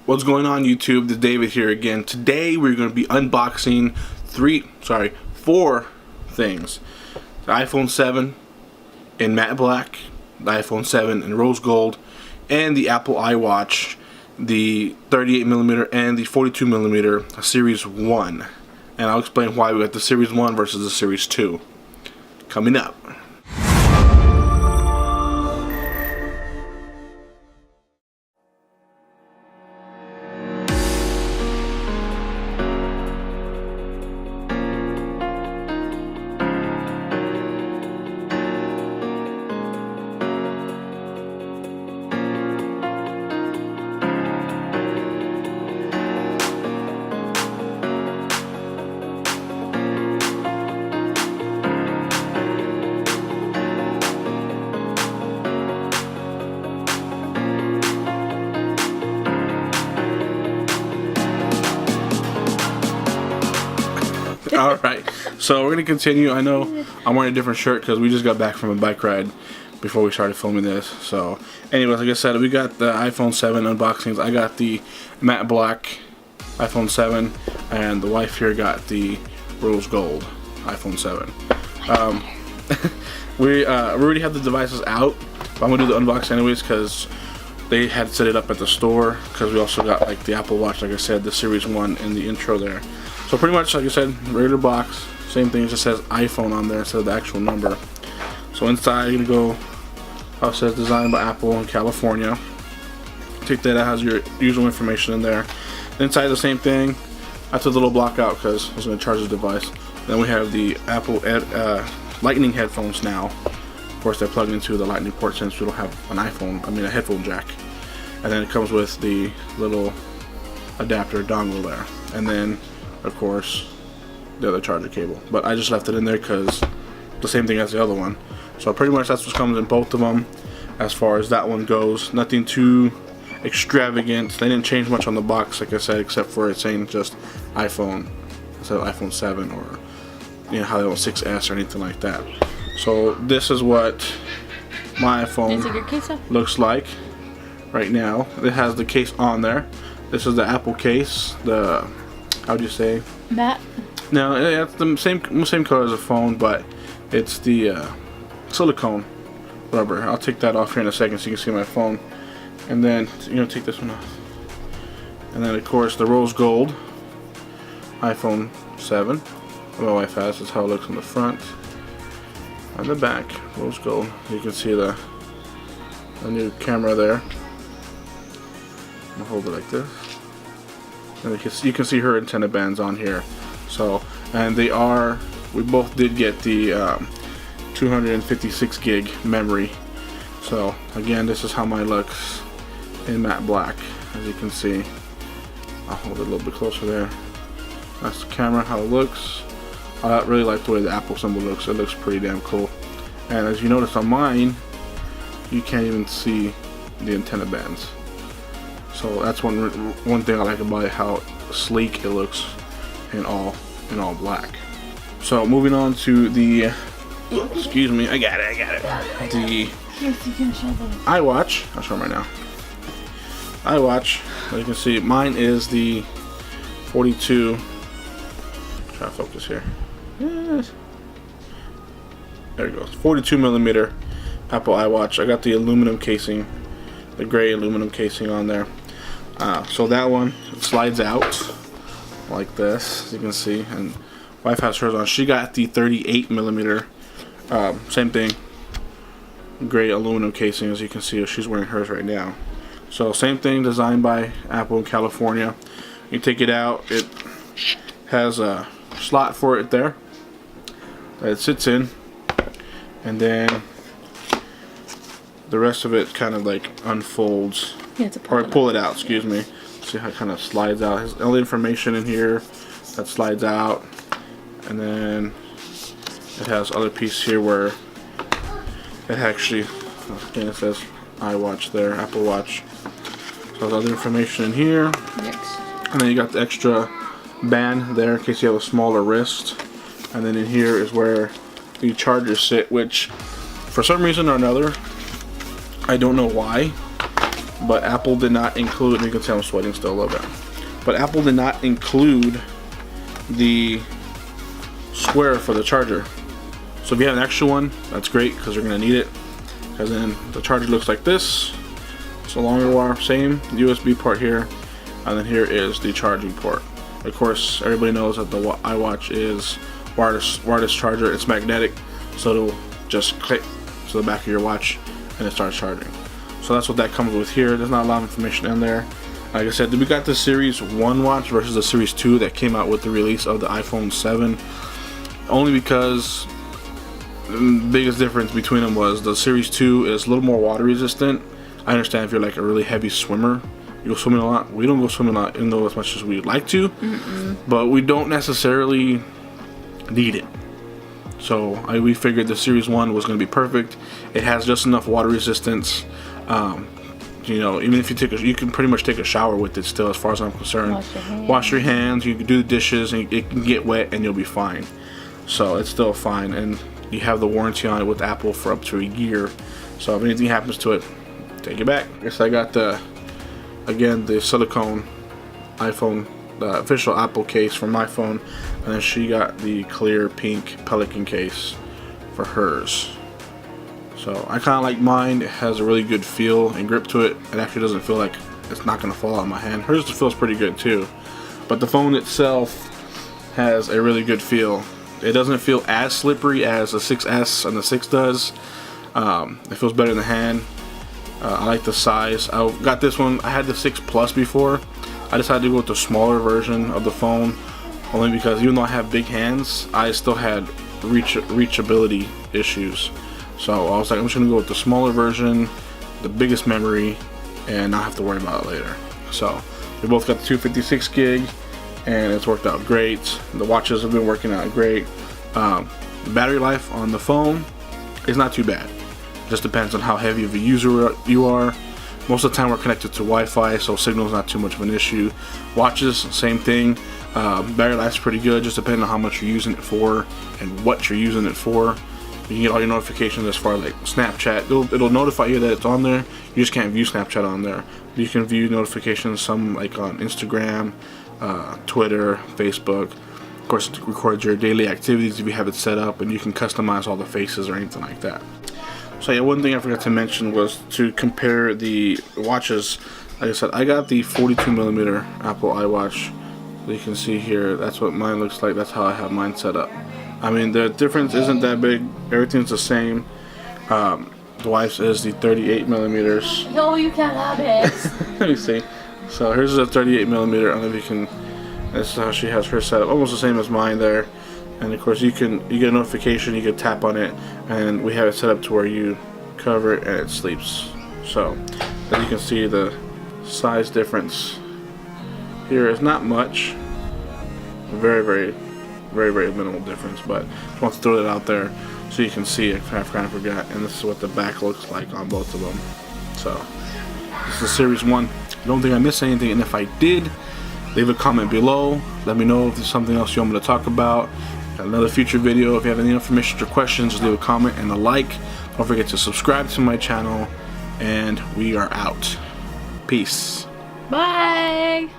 What's going on, YouTube? This is David here again. Today we're going to be unboxing 4 things. The iPhone 7 in matte black, the iPhone 7 in rose gold, and the Apple iWatch, the 38mm and the 42mm Series 1. And I'll explain why we got the Series 1 versus the Series 2 coming up. Alright, so we're going to continue. I know I'm wearing a different shirt because we just got back from a bike ride before we started filming this. So, anyways, like I said, we got the iPhone 7 unboxings. I got the matte black iPhone 7, and the wife here got the rose gold iPhone 7. We already have the devices out, but I'm going to do the unboxing anyways because they had set it up at the store, because we also got like the Apple Watch, like I said, the Series 1 in the intro there. So pretty much, like I said, regular box, same thing, it just says iPhone on there instead of the actual number. So inside, you're going to go, how it says designed by Apple in California. Take that, has your usual information in there. Inside the same thing, I took the little block out because I was going to charge the device. Then we have the Apple Lightning headphones now. Of course, they're plugged into the Lightning port since we don't have an a headphone jack. And then it comes with the little adapter dongle there. And then, of course, the other charger cable. But I just left it in there because the same thing as the other one. So pretty much that's what comes in both of them as far as that one goes. Nothing too extravagant. They didn't change much on the box, like I said, except for it saying just iPhone instead of iPhone 7, or you know how they want 6S or anything like that. So this is what my iPhone looks like right now. It has the case on there. This is the Apple case. The, how would you say? Matte? No, it's the same color as the phone, but it's the silicone rubber. I'll take that off here in a second so you can see my phone. And then, take this one off. And then, of course, the rose gold iPhone 7. My wife has. That's how it looks on the front. On the back, rose gold. You can see the new camera there. I'll hold it like this. And you can see her antenna bands on here. So, and we both did get the 256 gig memory. So again, this is how mine looks in matte black, as you can see. I'll hold it a little bit closer there. That's the camera, how it looks. I really like the way the Apple symbol looks. It looks pretty damn cool. And as you notice on mine, you can't even see the antenna bands. So that's one thing I like about it, how sleek it looks in all black. So moving on to the, excuse me, I got it. The iWatch. I'll show them right now. iWatch. As you can see, mine is the 42. Try to focus here. Yes. There it goes. 42mm Apple iWatch. I got the aluminum casing, the gray aluminum casing on there. So that one slides out like this, as you can see, and wife has hers on. She got the 38mm, same thing, gray aluminum casing, as you can see. She's wearing hers right now. So same thing, designed by Apple in California. You take it out, it has a slot for it there that it sits in, and then the rest of it kind of like unfolds, or pull it out, excuse me. See how it kind of slides out. It has all the information in here that slides out, and then it has other piece here where it actually, again, it says iWatch there, Apple Watch. So there's other information in here. Yes. And then you got the extra band there in case you have a smaller wrist. And then in here is where the chargers sit, which for some reason or another, I don't know why, but Apple did not include, you can tell I'm sweating still a little bit, but Apple did not include the square for the charger. So if you have an extra one, that's great because you're going to need it. And then the charger looks like this. It's a longer wire, same USB port here, and then here is the charging port. Of course, everybody knows that the iWatch is wireless charger. It's magnetic, so it'll just click to the back of your watch and it starts charging. So that's what that comes with here. There's not a lot of information in there. Like I said, we got the Series 1 watch versus the Series 2 that came out with the release of the iPhone 7. Only because the biggest difference between them was the Series 2 is a little more water resistant. I understand if you're like a really heavy swimmer, you go swimming a lot. We don't go swimming a lot, even though as much as we'd like to, but we don't necessarily need it. So we figured the Series 1 was going to be perfect. It has just enough water resistance. You know, even if you can pretty much take a shower with it still, as far as I'm concerned. Wash your hands, you can do the dishes, and it can get wet and you'll be fine. So it's still fine, and you have the warranty on it with Apple for up to a year. So if anything happens to it, take it back. I guess I got the silicone iPhone, the official Apple case for my phone, and then she got the clear pink Pelican case for hers. So I kind of like mine. It has a really good feel and grip to it. It actually doesn't feel like it's not going to fall out of my hand. Hers feels pretty good too. But the phone itself has a really good feel. It doesn't feel as slippery as the 6S and the 6 does. It feels better in the hand. I like the size. I got this one. I had the 6 Plus before. I decided to go with the smaller version of the phone, only because even though I have big hands, I still had reachability issues. So I was like, I'm just gonna go with the smaller version, the biggest memory, and not have to worry about it later. So we both got the 256 gig, and it's worked out great. The watches have been working out great. The battery life on the phone is not too bad. Just depends on how heavy of a user you are. Most of the time we're connected to Wi-Fi, so signal is not too much of an issue. Watches, same thing. Battery life's pretty good, just depending on how much you're using it for and what you're using it for. You can get all your notifications as far as like Snapchat. It'll notify you that it's on there. You just can't view Snapchat on there. You can view notifications, some like on Instagram, Twitter, Facebook. Of course, it records your daily activities if you have it set up, and you can customize all the faces or anything like that. So yeah, one thing I forgot to mention was to compare the watches. Like I said, I got the 42mm Apple iWatch. You can see here, that's what mine looks like. That's how I have mine set up. I mean, the difference isn't that big. Everything's the same. The wife's is the 38mm. No, you can't have it. Let me see. So here's a 38mm. I don't know if you can. This is how she has her set up. Almost the same as mine there. And of course, you get a notification. You can tap on it, and we have it set up to where you cover it and it sleeps. So as you can see, the size difference here is not much. Very minimal difference, but just want to throw that out there so you can see it. I kind of forgot, and this is what the back looks like on both of them. So this is the Series 1. I don't think I missed anything, and if I did, leave a comment below. Let me know if there's something else you want me to talk about. Got another future video. If you have any information or questions, just leave a comment and a like. Don't forget to subscribe to my channel, and we are out. Peace. Bye.